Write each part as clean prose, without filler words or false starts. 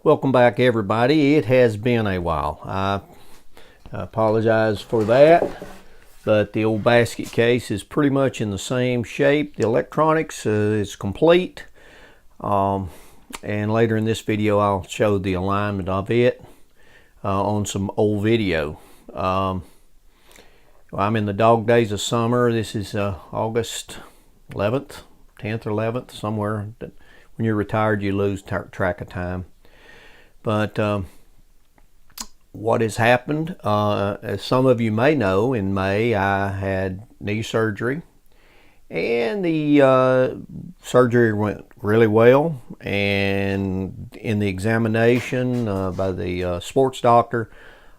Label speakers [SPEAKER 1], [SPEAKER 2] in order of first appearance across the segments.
[SPEAKER 1] Welcome back, everybody. It has been a while. I apologize for that, but the old basket case is pretty much in the same shape. The electronics is complete, and later in this video I'll show the alignment of it on some old video. I'm in the dog days of summer. This is August 11th, 10th or 11th, somewhere. When you're retired, you lose track of time. But what has happened, as some of you may know, in May I had knee surgery, and the surgery went really well. And in the examination by the sports doctor,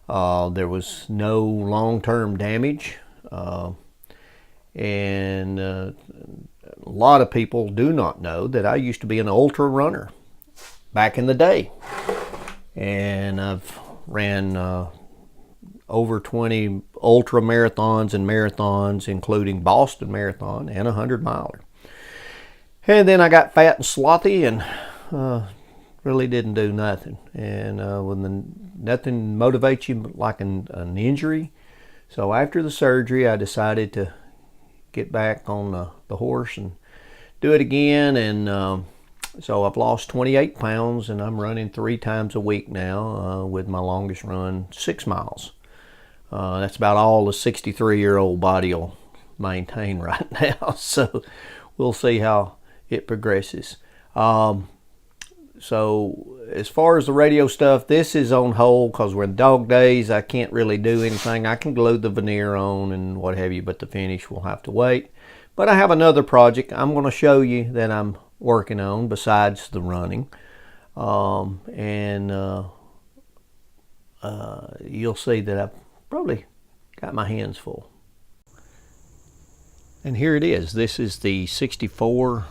[SPEAKER 1] there was no long-term damage, and a lot of people do not know that I used to be an ultra runner back in the day. And I've ran over 20 ultra marathons and marathons, including Boston Marathon and a 100-miler. And then I got fat and slothy and really didn't do nothing. And nothing motivates you like an injury. So after the surgery, I decided to get back on the horse and do it again. And so I've lost 28 pounds, and I'm running 3 times a week now, with my longest run 6 miles. That's about all the 63-year-old body will maintain right now. So we'll see how it progresses. So as far as the radio stuff, this is on hold because we're in dog days. I can't really do anything. I can glue the veneer on and what have you, but the finish will have to wait. But I have another project I'm going to show you that I'm working on besides the running, and you'll see that I've probably got my hands full. And here it is. This is the 64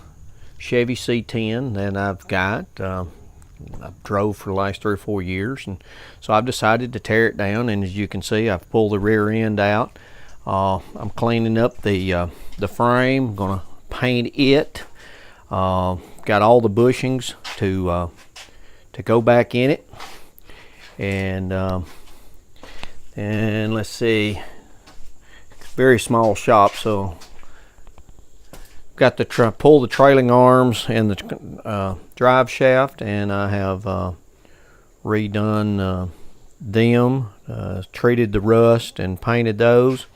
[SPEAKER 1] Chevy C10 that I've got. I've drove for the last 3 or 4 years, and so I've decided to tear it down. And as you can see, I've pulled the rear end out. I'm cleaning up the frame. I'm gonna paint it. Got all the bushings to go back in it, and let's see, very small shop, so got to pull the trailing arms and the drive shaft, and I have redone them, treated the rust and painted those.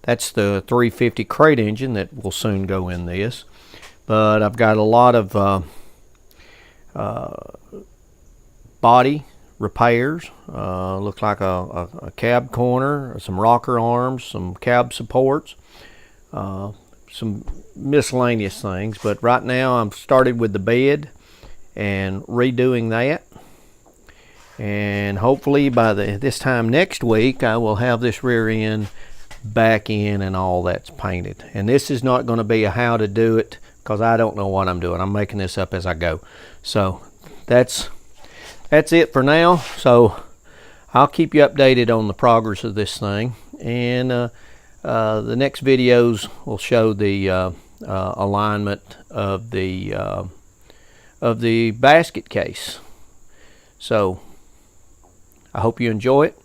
[SPEAKER 1] That's the 350 crate engine that will soon go in this. But I've got a lot of body repairs. Looks like a cab corner, some rocker arms, some cab supports, some miscellaneous things. But right now I'm started with the bed and redoing that. And hopefully by this time next week I will have this rear end back in and all that's painted. And this is not going to be a how to do it, because I don't know what I'm doing. I'm making this up as I go. So that's it for now. So I'll keep you updated on the progress of this thing, and the next videos will show the alignment of the basket case. So I hope you enjoy it,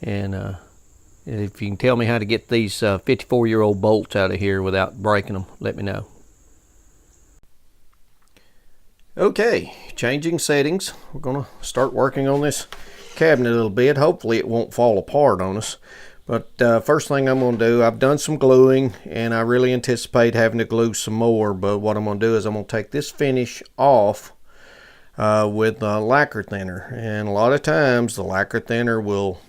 [SPEAKER 1] and if you can tell me how to get these 54-year-old bolts out of here without breaking them, let me know. Okay, changing settings. We're going to start working on this cabinet a little bit. Hopefully it won't fall apart on us. But first thing I'm going to do, I've done some gluing, and I really anticipate having to glue some more. But what I'm going to do is I'm going to take this finish off with lacquer thinner. And a lot of times the lacquer thinner will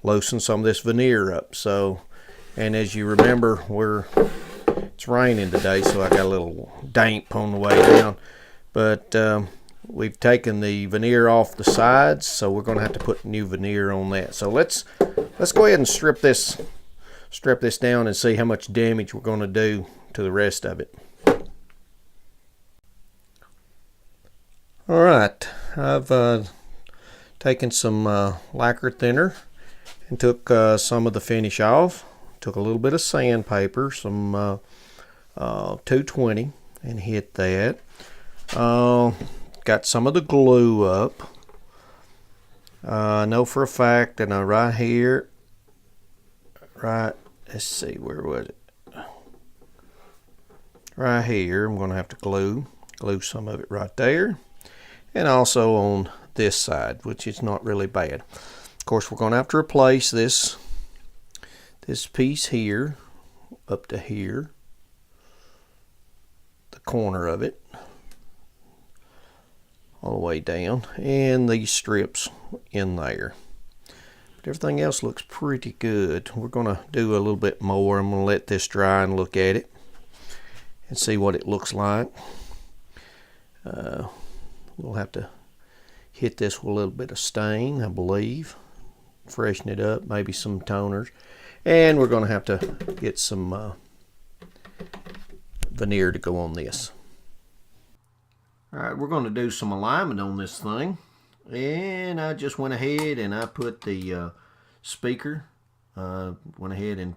[SPEAKER 1] loosen some of this veneer up. So, and as you remember, it's raining today, so I got a little damp on the way down. But we've taken the veneer off the sides, so we're going to have to put new veneer on that. So let's go ahead and strip this down and see how much damage we're going to do to the rest of it. All right, I've taken some lacquer thinner and took some of the finish off. Took a little bit of sandpaper, some 220, and hit that. got some of the glue up. I know for a fact that right here, let's see, where was it? Right here, I'm going to have to glue some of it right there. And also on this side, which is not really bad. Of course, we're going to have to replace this piece here up to here, the corner of it, all the way down, and these strips in there. But everything else looks pretty good. We're going to do a little bit more. I'm going to let this dry and look at it and see what it looks like. We'll have to hit this with a little bit of stain, I believe. Freshen it up, maybe some toners. And we're going to have to get some veneer to go on this. Alright, we're going to do some alignment on this thing. And I just went ahead and I put the speaker, went ahead and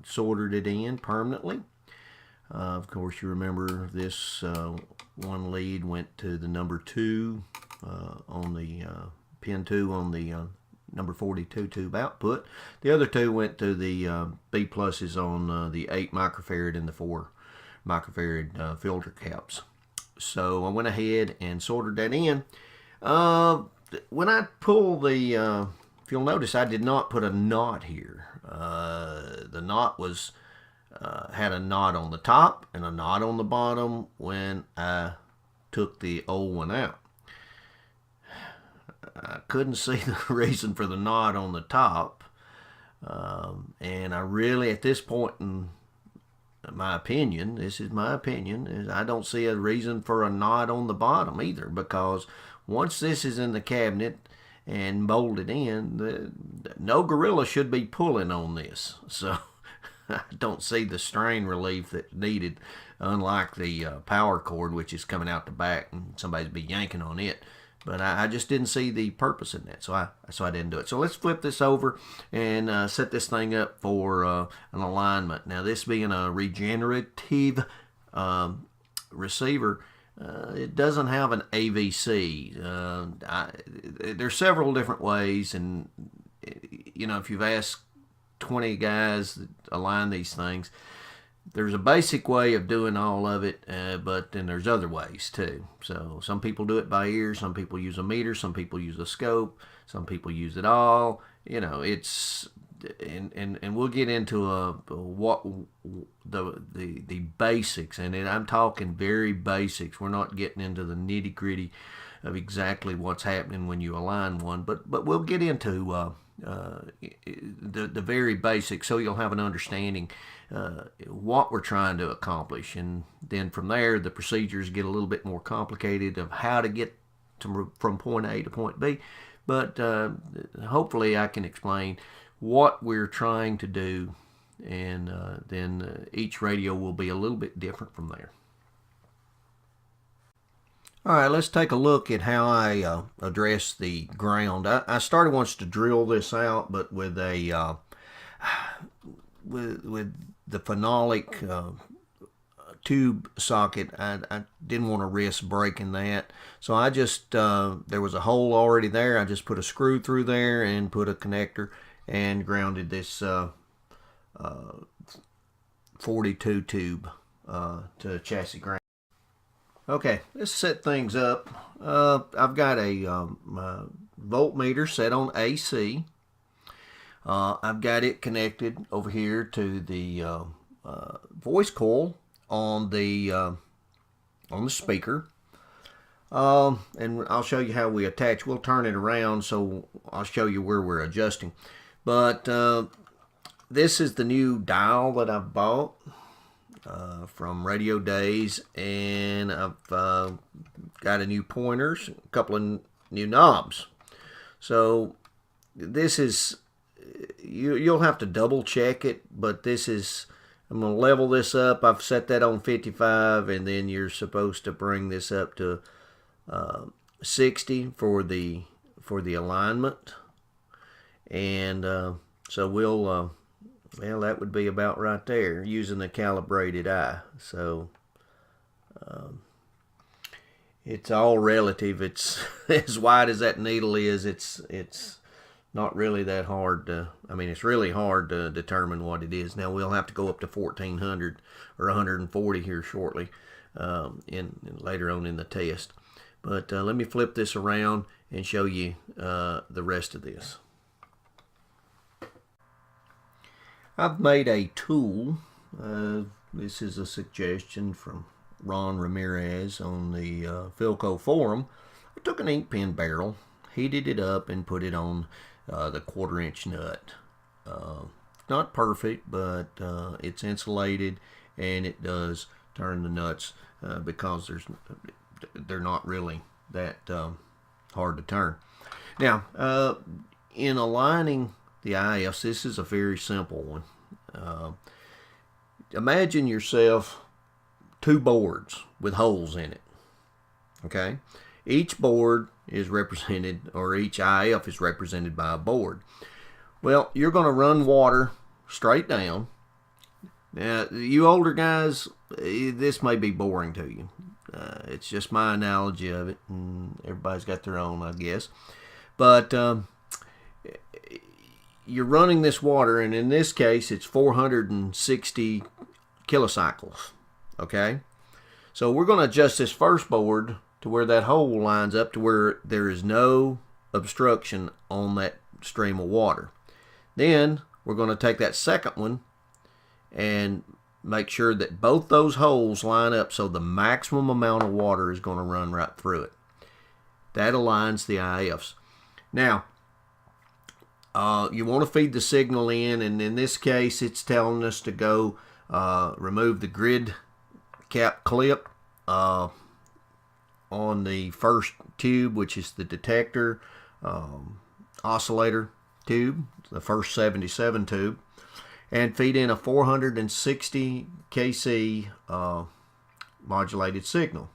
[SPEAKER 1] soldered it in permanently. Of course, you remember this one lead went to the number 2 on the pin 2 on the number 42 tube output. The other 2 went to the B pluses on the 8 microfarad and the 4 microfarad filter caps. So I went ahead and soldered that in. When I pull the, if you'll notice, I did not put a knot here. The knot was had a knot on the top and a knot on the bottom when I took the old one out. I couldn't see the reason for the knot on the top, and I really, at this point in my opinion, this is my opinion, is I don't see a reason for a knot on the bottom either, because once this is in the cabinet and molded in, no gorilla should be pulling on this. So I don't see the strain relief that's needed, unlike the power cord, which is coming out the back and somebody's be yanking on it. But I just didn't see the purpose in that, so I didn't do it. So let's flip this over and set this thing up for an alignment. Now, this being a regenerative receiver, it doesn't have an AVC. There's several different ways, and you know, if you've asked 20 guys that align these things, there's a basic way of doing all of it, but then there's other ways too. So some people do it by ear, some people use a meter, some people use a scope, some people use it all. You know, it's and we'll get into what the basics, and I'm talking very basics. We're not getting into the nitty gritty of exactly what's happening when you align one, but we'll get into the very basics, so you'll have an understanding what we're trying to accomplish, and then from there the procedures get a little bit more complicated of how to get from point A to point B, but hopefully I can explain what we're trying to do, and then each radio will be a little bit different from there. Alright, let's take a look at how I address the ground. I started once to drill this out, but with a with the phenolic tube socket, I didn't want to risk breaking that. So I just, there was a hole already there. I just put a screw through there and put a connector and grounded this 42 tube to chassis ground. Okay, let's set things up. I've got a voltmeter set on AC. I've got it connected over here to the voice coil on the speaker. And I'll show you how we attach. We'll turn it around, so I'll show you where we're adjusting. But this is the new dial that I've bought from Radio Days, and I've got a new pointers, a couple of new knobs. So this is, you'll have to double check it, but this is, I'm going to level this up. I've set that on 55, and then you're supposed to bring this up to 60 for the alignment. And so we'll well, that would be about right there using the calibrated eye. So it's all relative. It's as wide as that needle is. It's not really that hard to. I mean, it's really hard to determine what it is. Now we'll have to go up to 1400 or 140 here shortly, later on in the test. But let me flip this around and show you the rest of this. I've made a tool. This is a suggestion from Ron Ramirez on the Philco forum. I took an ink pen barrel, heated it up, and put it on the 1/4-inch nut. Not perfect, but it's insulated, and it does turn the nuts because they're not really that hard to turn. Now, in aligning the IFs, this is a very simple one. Imagine yourself 2 boards with holes in it. Okay? Each board is represented, or each IF is represented by a board. Well, you're going to run water straight down. Now, you older guys, this may be boring to you. It's just my analogy of it, and everybody's got their own, I guess. But you're running this water, and in this case, it's 460 kilocycles. Okay? So we're going to adjust this first board to where that hole lines up to where there is no obstruction on that stream of water. Then we're going to take that second one and make sure that both those holes line up so the maximum amount of water is going to run right through it. That aligns the IFs. Now, you want to feed the signal in, and in this case it's telling us to go remove the grid cap clip on the first tube, which is the detector oscillator tube, the first 77 tube, and feed in a 460 kc modulated signal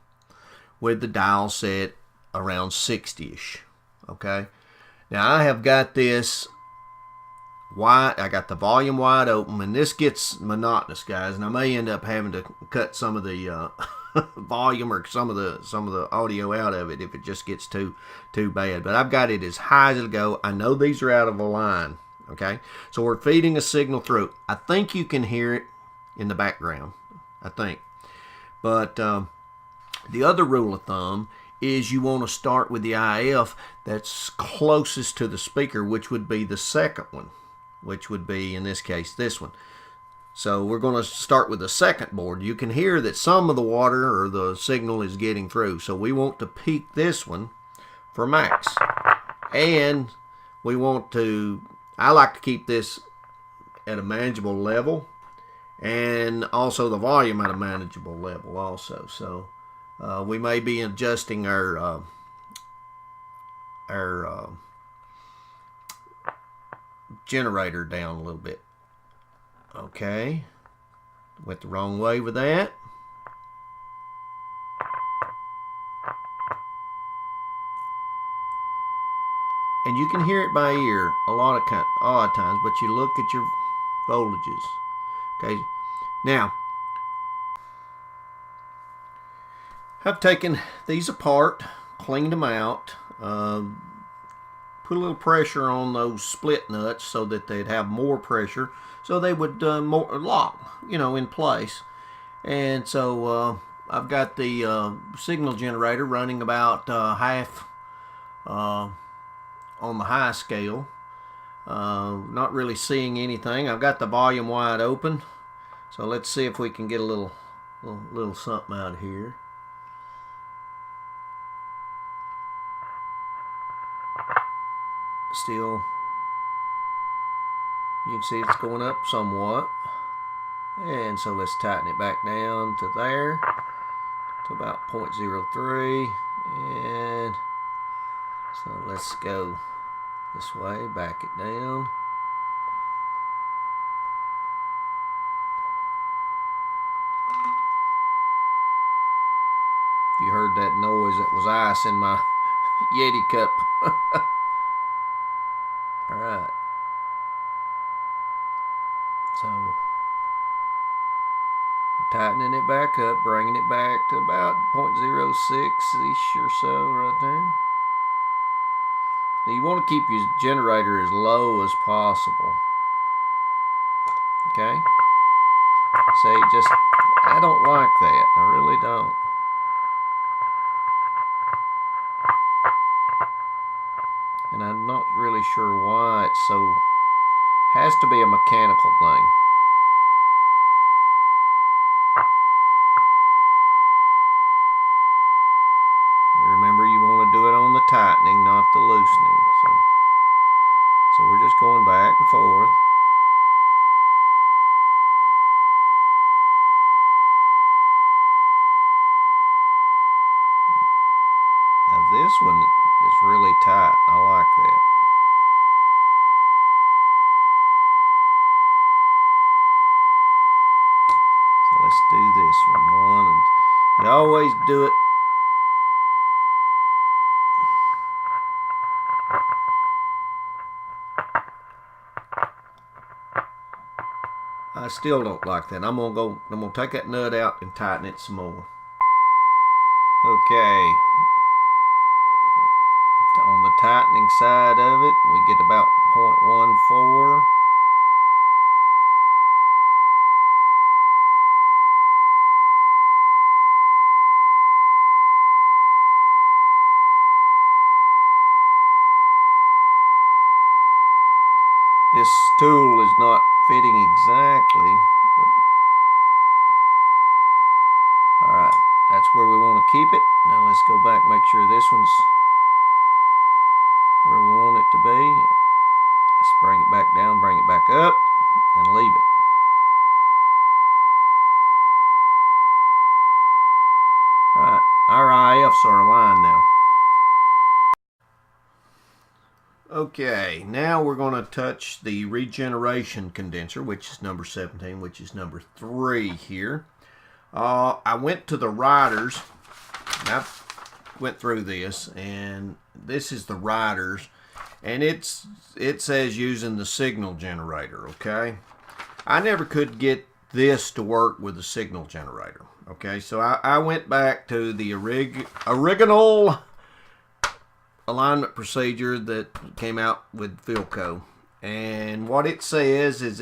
[SPEAKER 1] with the dial set around 60ish. Okay, now I have got this wide, I got the volume wide open, and this gets monotonous, guys, and I may end up having to cut some of the volume or some of the audio out of it if it just gets too bad. But I've got it as high as it'll go. I know these are out of a line. Okay, so we're feeding a signal through. I think you can hear it in the background, I think. But the other rule of thumb is you want to start with the IF that's closest to the speaker, which would be the second one, which would be, in this case, this one. So we're going to start with the second board. You can hear that some of the water or the signal is getting through. So we want to peak this one for max. And we want to, I like to keep this at a manageable level, and also the volume at a manageable level also. So we may be adjusting our generator down a little bit. Okay, went the wrong way with that. And you can hear it by ear a lot of times, but you look at your voltages. Okay, now I've taken these apart, cleaned them out, put a little pressure on those split nuts so that they'd have more pressure, so they would more lock, in place. And so I've got the signal generator running about half on the high scale. Not really seeing anything. I've got the volume wide open, so let's see if we can get a little something out of here. Still, you can see it's going up somewhat, and so let's tighten it back down to there, to about 0.03, and so let's go this way, back it down. You heard that noise, that was ice in my Yeti cup. Alright. So tightening it back up, bringing it back to about 0.06-ish or so right there. Now you want to keep your generator as low as possible. Okay? See, I don't like that. I really don't. And I'm not really sure why it's so... Has to be a mechanical thing. Remember, you want to do it on the tightening, not the loosening. So we're just going back and forth. Now this one is really tight. I like that. So let's do this one. And you always do it. I still don't like that. I'm gonna take that nut out and tighten it some more. Okay. On the tightening side of it, we get about 0.14. This tool is not fitting exactly, but alright, that's where we want to keep it. Now let's go back, make sure this one's where we want it to be. Let's bring it back down, bring it back up, and leave it. Right, our IFs are aligned now. Okay, now we're going to touch the regeneration condenser, which is number 17, which is number 3 here. I went to the riders, and I went through this, and this is the riders, and it says using the signal generator, okay? I never could get this to work with the signal generator, okay? So I went back to the original alignment procedure that came out with Philco, and what it says is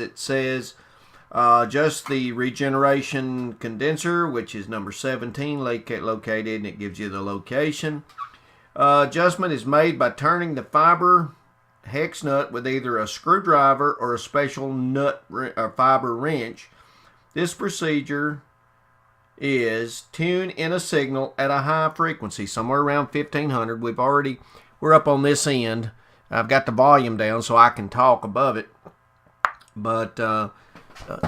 [SPEAKER 1] just the regeneration condenser, which is number 17, located, and it gives you the location. Adjustment is made by turning the fiber hex nut with either a screwdriver or a special nut or fiber wrench. This procedure is tune in a signal at a high frequency, somewhere around 1500. We're up on this end. I've got the volume down so I can talk above it, but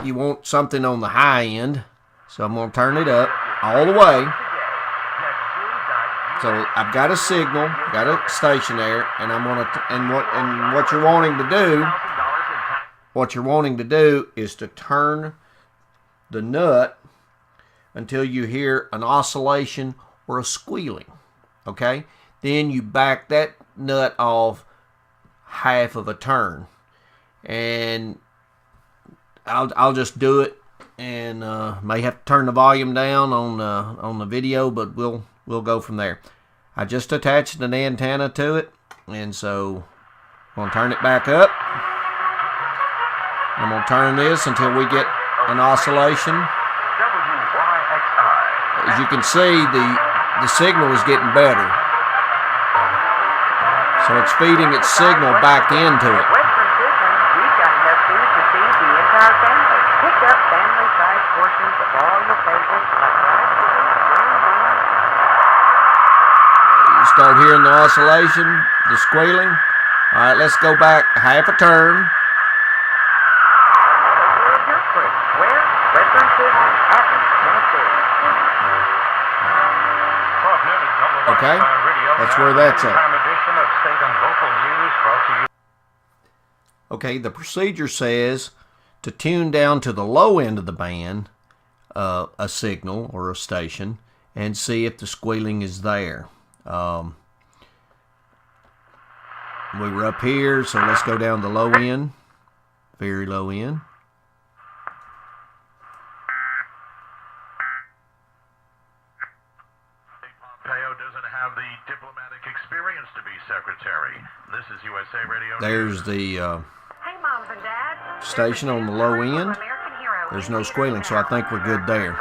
[SPEAKER 1] you want something on the high end, so I'm going to turn it up all the way. So I've got a signal, got a station there, and I'm going to what you're wanting to do is to turn the nut until you hear an oscillation or a squealing, okay? Then you back that nut off half of a turn, and I'll just do it, and may have to turn the volume down on the video, but we'll go from there. I just attached an antenna to it, and so I'm going to turn it back up. I'm going to turn this until we get an oscillation. As you can see, the signal is getting better. So it's feeding its signal back into it. You start hearing the oscillation, the squealing. All right, let's go back half a turn. Okay, that's where that's at. Okay, the procedure says to tune down to the low end of the band a signal or a station and see if the squealing is there. We were up here, so let's go down the low end, very low end.
[SPEAKER 2] have the diplomatic experience to be secretary. This is USA Radio.
[SPEAKER 1] There's the station on the low end. There's no squealing, so I think we're good there.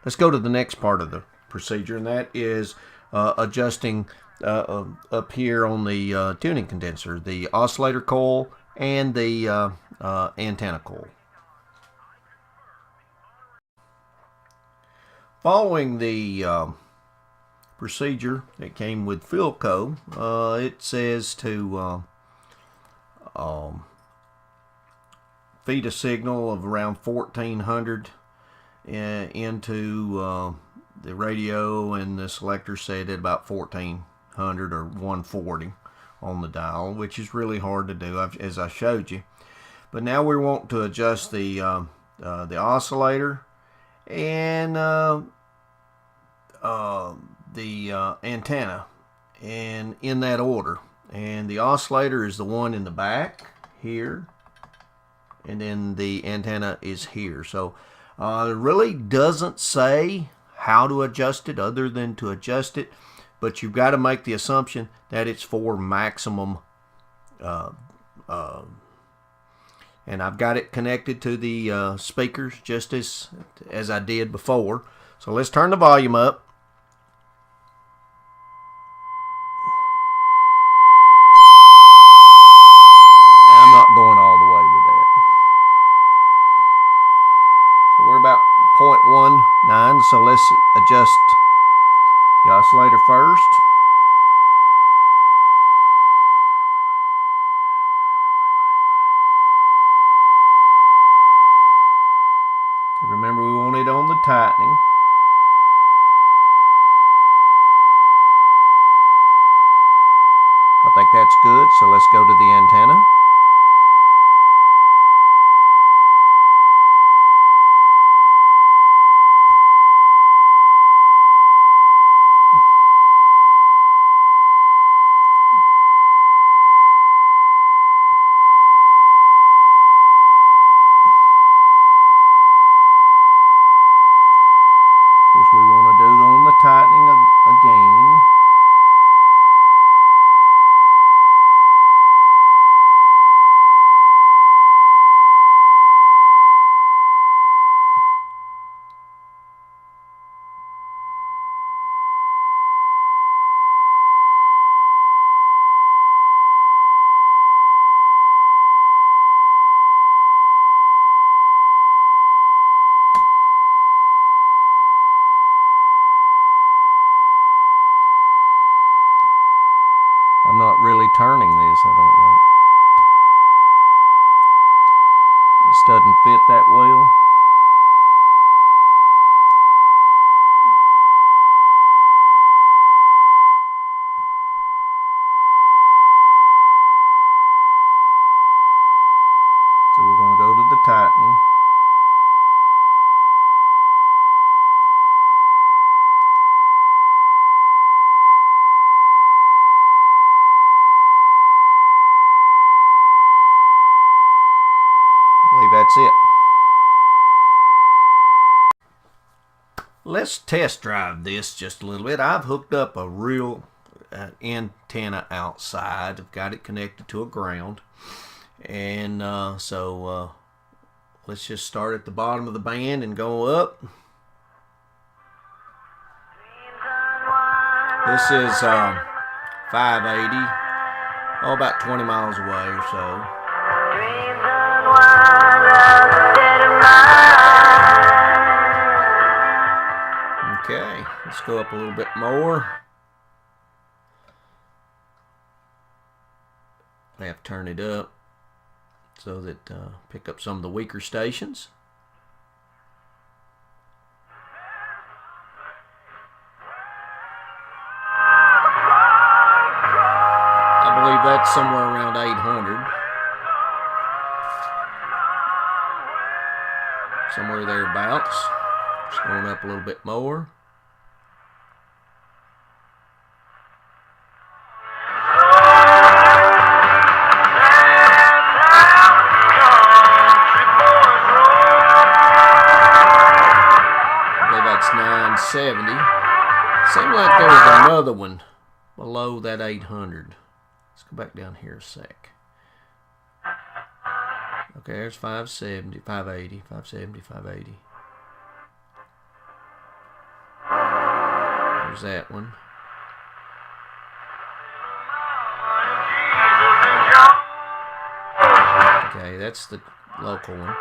[SPEAKER 1] Let's go to the next part of the procedure, and that is adjusting up here on the tuning condenser, the oscillator coil and the antenna coil. Following the procedure that came with Philco, it says to feed a signal of around 1400 into the radio, and the selector said at about 1400 or 140 on the dial, which is really hard to do, as I showed you. But now we want to adjust the oscillator and the antenna, and in that order. And the oscillator is the one in the back here, and then the antenna is here. So it really doesn't say how to adjust it other than to adjust it, but you've got to make the assumption that it's for maximum and I've got it connected to the speakers just as I did before. So let's turn the volume up. I'm not going all the way with that. So we're about 0.19, so let's adjust the oscillator first. Remember, we want it on the tightening. I think that's good, so let's go to the antenna. Of course, we want to do it on the tightening again. I'm not really turning this, I don't know. This doesn't fit that well. So we're going to go to the tightening. I believe that's it. Let's test drive this just a little bit. I've hooked up a real antenna outside. I've got it connected to a ground. And so let's just start at the bottom of the band and go up. This is 580, about 20 miles away or so. Okay, let's go up a little bit more. I have to turn it up so that pick up some of the weaker stations. I believe that's somewhere around 800. Somewhere thereabouts. Just going up a little bit more. I believe that's 970. Seemed like there was another one below that 800. Let's go back down here a sec. Okay, there's 570, 580, 570, 580. There's that one. Okay, that's the local one.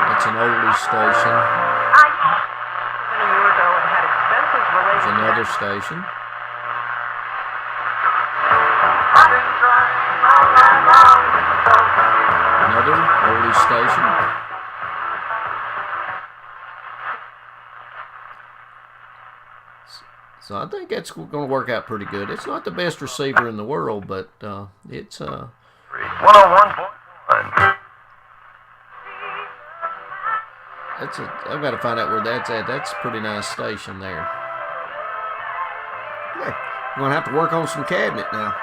[SPEAKER 1] That's an oldies station. There's another station. Another oldies station. So I think that's going to work out pretty good. It's not the best receiver in the world, but it's
[SPEAKER 2] 101.1.
[SPEAKER 1] I've got to find out where that's at. That's a pretty nice station there. Okay, I'm going to have to work on some cabinet now.